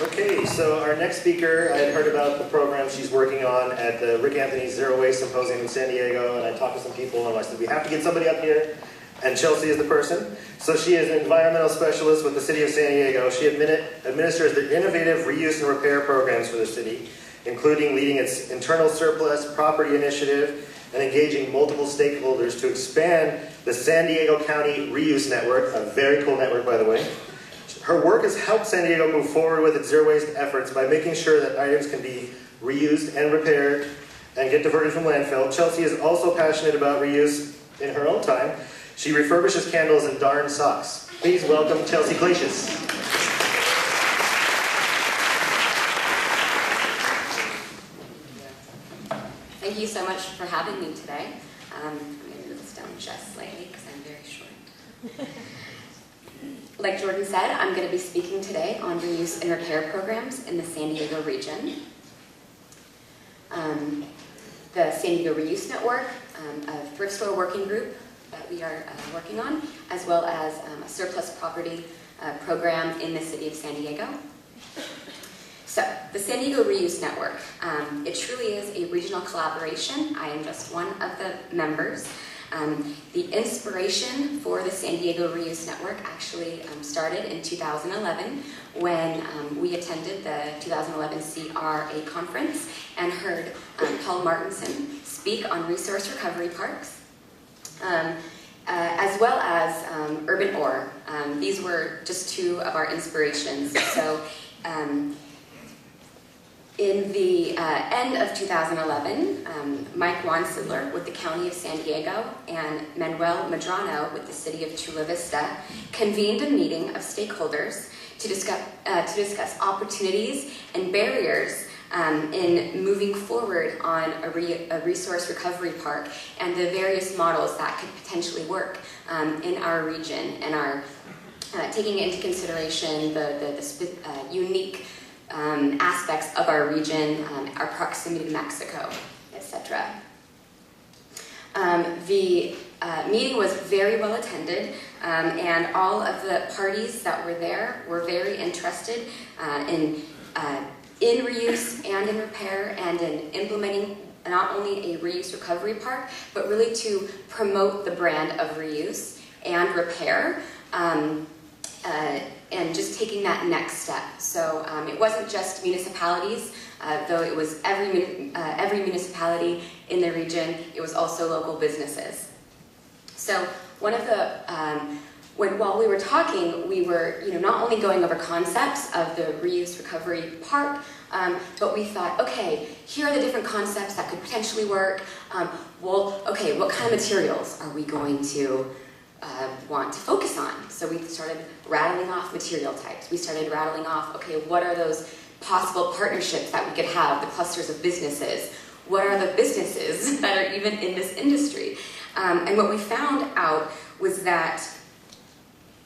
Okay, so our next speaker, I had heard about the program she's working on at the Rick Anthony Zero Waste Symposium in San Diego, and I talked to some people, and I said, we have to get somebody up here, and Chelsea is the person. So she is an environmental specialist with the City of San Diego. She administers the innovative reuse and repair programs for the city, including leading its internal surplus property initiative and engaging multiple stakeholders to expand the San Diego County Reuse Network, a very cool network, by the way. Her work has helped San Diego move forward with its zero waste efforts by making sure that items can be reused and repaired and get diverted from landfill. Chelsea is also passionate about reuse in her own time. She refurbishes candles and darn socks. Please welcome Chelsea Klaseus. Thank you so much for having me today. I'm going to move this down just slightly because I'm very short. Like Jordan said, I'm going to be speaking today on reuse and repair programs in the San Diego region. The San Diego Reuse Network, a thrift store working group that we are working on, as well as a surplus property program in the city of San Diego. So, the San Diego Reuse Network, it truly is a regional collaboration. I am just one of the members. The inspiration for the San Diego Reuse Network actually started in 2011 when we attended the 2011 CRA conference and heard Paul Martinson speak on resource recovery parks, as well as urban ore. These were just two of our inspirations. So, in the end of 2011, Mike Wansidler with the County of San Diego and Manuel Medrano with the City of Chula Vista convened a meeting of stakeholders to discuss opportunities and barriers in moving forward on a resource recovery park and the various models that could potentially work in our region and are taking into consideration the unique aspects of our region, our proximity to Mexico, etc. The meeting was very well attended, and all of the parties that were there were very interested in reuse and in repair and in implementing not only a reuse recovery park, but really to promote the brand of reuse and repair. And just taking that next step. So it wasn't just municipalities, though it was every municipality in the region. It was also local businesses. So one of the while we were talking, we were not only going over concepts of the reuse recovery park, but we thought, okay, here are the different concepts that could potentially work. Well, okay, what kind of materials are we going to want to focus on? So we started rattling off material types. We started rattling off, okay, what are those possible partnerships that we could have, the clusters of businesses? What are the businesses that are even in this industry? And what we found out was that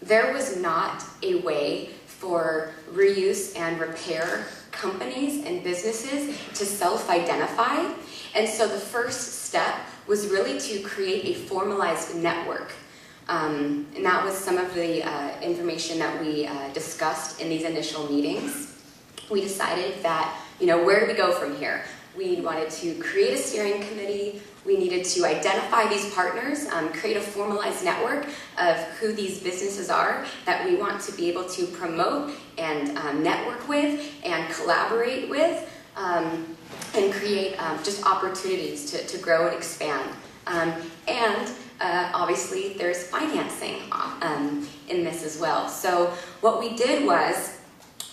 there was not a way for reuse and repair companies and businesses to self-identify. And so the first step was really to create a formalized network. And that was some of the information that we discussed in these initial meetings. We decided that, where do we go from here? We wanted to create a steering committee. We needed to identify these partners, create a formalized network of who these businesses are that we want to be able to promote and network with and collaborate with and create just opportunities to grow and expand. Obviously, there's financing in this as well. So what we did was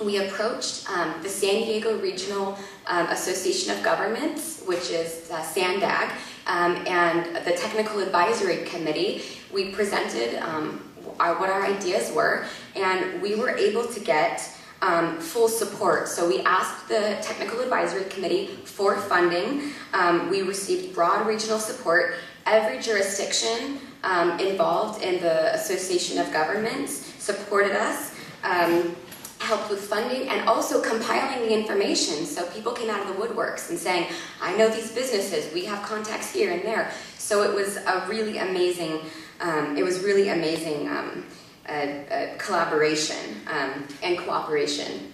we approached the San Diego Regional Association of Governments, which is SANDAG, and the Technical Advisory Committee. We presented what our ideas were, and we were able to get full support. So we asked the Technical Advisory Committee for funding. We received broad regional support. Every jurisdiction involved in the Association of Governments supported us, helped with funding, and also compiling the information. So people came out of the woodworks and saying, I know these businesses, we have contacts here and there. So it was a really amazing, collaboration and cooperation.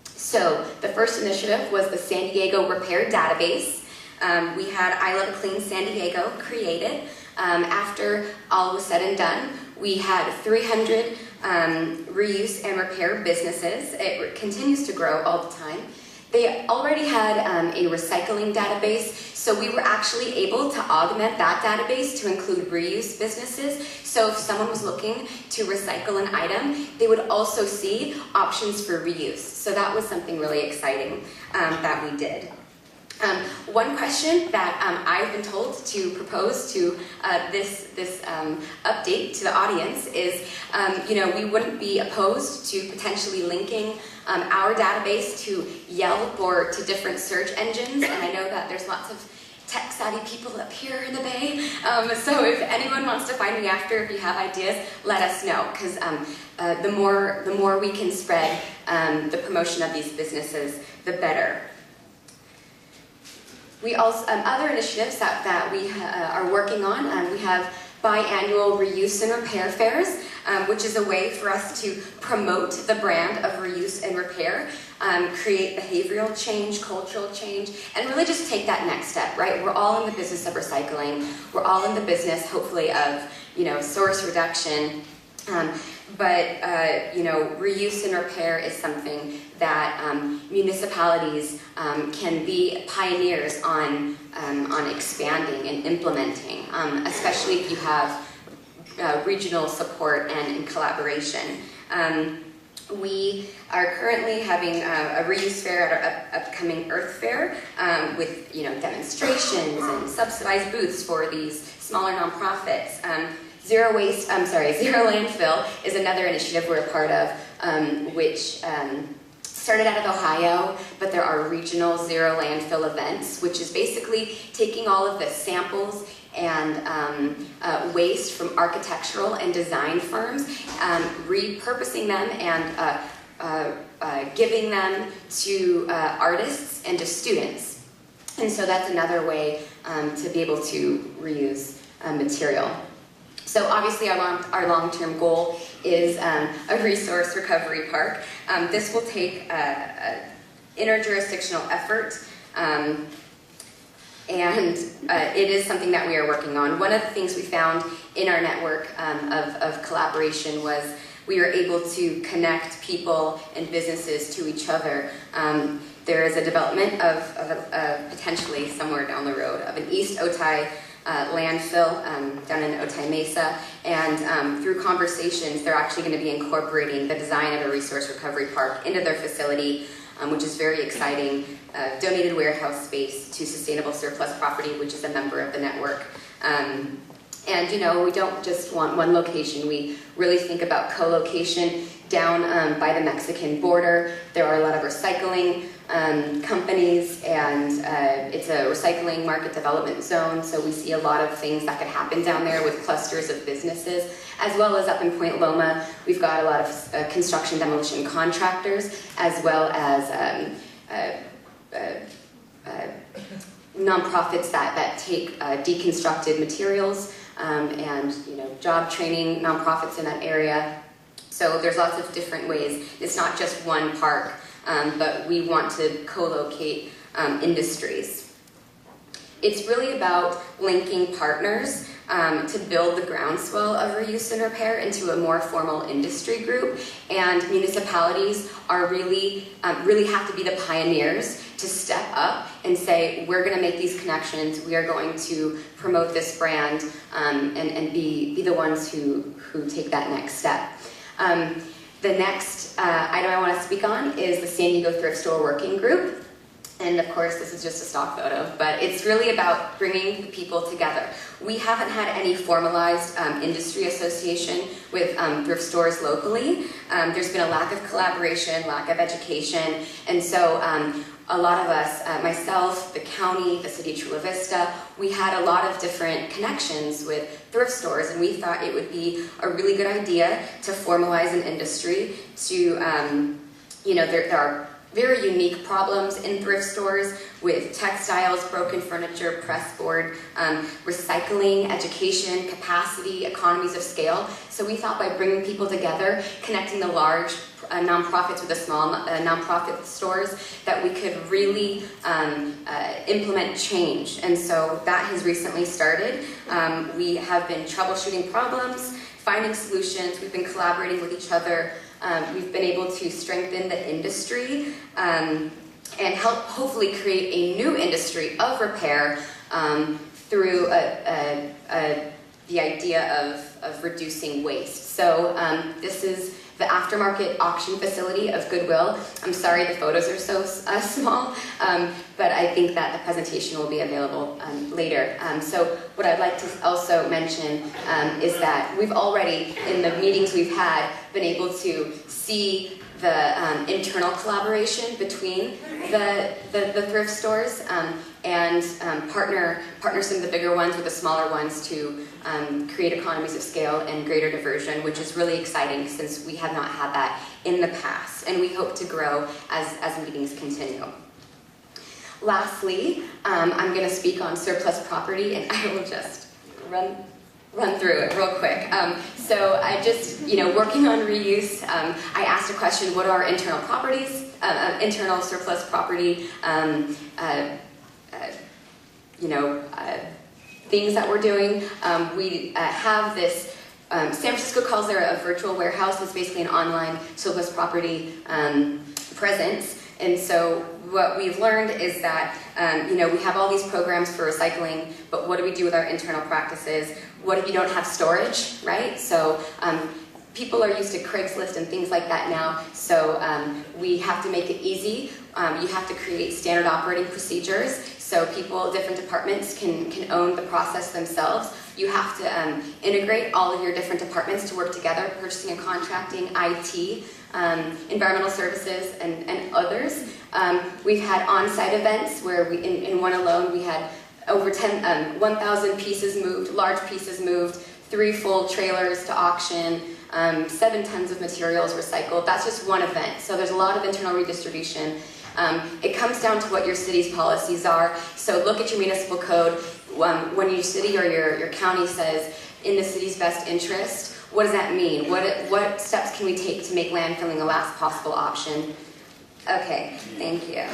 So So the first initiative was the San Diego Repair Database. We had I Love a Clean San Diego created. After all was said and done, we had 300 reuse and repair businesses. It continues to grow all the time. They already had a recycling database, so we were actually able to augment that database to include reuse businesses. So if someone was looking to recycle an item, they would also see options for reuse. So that was something really exciting that we did. One question that I've been told to propose to this update to the audience is, we wouldn't be opposed to potentially linking our database to Yelp or to different search engines. And I know that there's lots of tech-savvy people up here in the Bay. So if anyone wants to find me after, if you have ideas, let us know, because the more we can spread the promotion of these businesses, the better. We also, other initiatives that we are working on, we have biannual reuse and repair fairs, which is a way for us to promote the brand of reuse and repair, create behavioral change, cultural change, and really just take that next step, right? We're all in the business of recycling. We're all in the business, hopefully, of, source reduction. But reuse and repair is something that municipalities can be pioneers on expanding and implementing, especially if you have regional support and collaboration. We are currently having a reuse fair at our upcoming Earth Fair with demonstrations and subsidized booths for these smaller nonprofits. Zero landfill is another initiative we're a part of, which started out of Ohio, but there are regional zero landfill events, which is basically taking all of the samples and waste from architectural and design firms, repurposing them and giving them to artists and to students. And so that's another way to be able to reuse material. So obviously our long-term goal is a resource recovery park. This will take interjurisdictional effort, and it is something that we are working on. One of the things we found in our network of collaboration was we were able to connect people and businesses to each other. There is a development of potentially somewhere down the road of an East Otay landfill down in Otay Mesa, and through conversations they're actually going to be incorporating the design of a resource recovery park into their facility, which is very exciting. Donated warehouse space to Sustainable Surplus Property, which is a member of the network. And we don't just want one location. We really think about co-location down by the Mexican border. There are a lot of recycling companies, and it's a recycling market development zone, so we see a lot of things that could happen down there with clusters of businesses, as well as up in Point Loma. We've got a lot of construction demolition contractors, as well as nonprofits that take deconstructed materials, and job training nonprofits in that area. So there's lots of different ways. It's not just one park, but we want to co-locate industries. It's really about linking partners to build the groundswell of reuse and repair into a more formal industry group, and municipalities are really have to be the pioneers to step up and say, we're going to make these connections, we are going to promote this brand, and be the ones who take that next step. The next item I want to speak on is the San Diego Thrift Store Working Group. And of course, this is just a stock photo, but it's really about bringing the people together. We haven't had any formalized industry association with thrift stores locally. There's been a lack of collaboration, lack of education, and so a lot of us, myself, the county, the city of Chula Vista, we had a lot of different connections with thrift stores, and we thought it would be a really good idea to formalize an industry to, there are very unique problems in thrift stores with textiles, broken furniture, pressboard, recycling, education, capacity, economies of scale. So we thought by bringing people together, connecting the large nonprofits with the small nonprofit stores, that we could really implement change. And so that has recently started. We have been troubleshooting problems, finding solutions. We've been collaborating with each other. We've been able to strengthen the industry and help hopefully create a new industry of repair through the idea of reducing waste. So this is the aftermarket auction facility of Goodwill. I'm sorry the photos are so small, but I think that the presentation will be available later. So what I'd like to also mention is that we've already, in the meetings we've had, been able to see the internal collaboration between the thrift stores and partner some of the bigger ones with the smaller ones to create economies of scale and greater diversion, which is really exciting since we have not had that in the past, and we hope to grow as meetings continue. Lastly, I'm going to speak on surplus property, and I will just run through it real quick. So I just, working on reuse, I asked a question: what are internal properties, internal surplus property, things that we're doing? We have this, San Francisco calls there a virtual warehouse. It's basically an online surplus property presence. And so what we've learned is that, we have all these programs for recycling, but what do we do with our internal practices? What if you don't have storage, right? So people are used to Craigslist and things like that now, so we have to make it easy. You have to create standard operating procedures, so different departments can own the process themselves. You have to integrate all of your different departments to work together: purchasing and contracting, IT, environmental services, and others. We've had on-site events where in one alone we had over 1,000 pieces moved, large pieces moved, 3 full trailers to auction, 7 tons of materials recycled. That's just one event. So there's a lot of internal redistribution. It comes down to what your city's policies are. So look at your municipal code. When your city or your county says, in the city's best interest, what does that mean? What steps can we take to make landfilling the last possible option? Okay, thank you.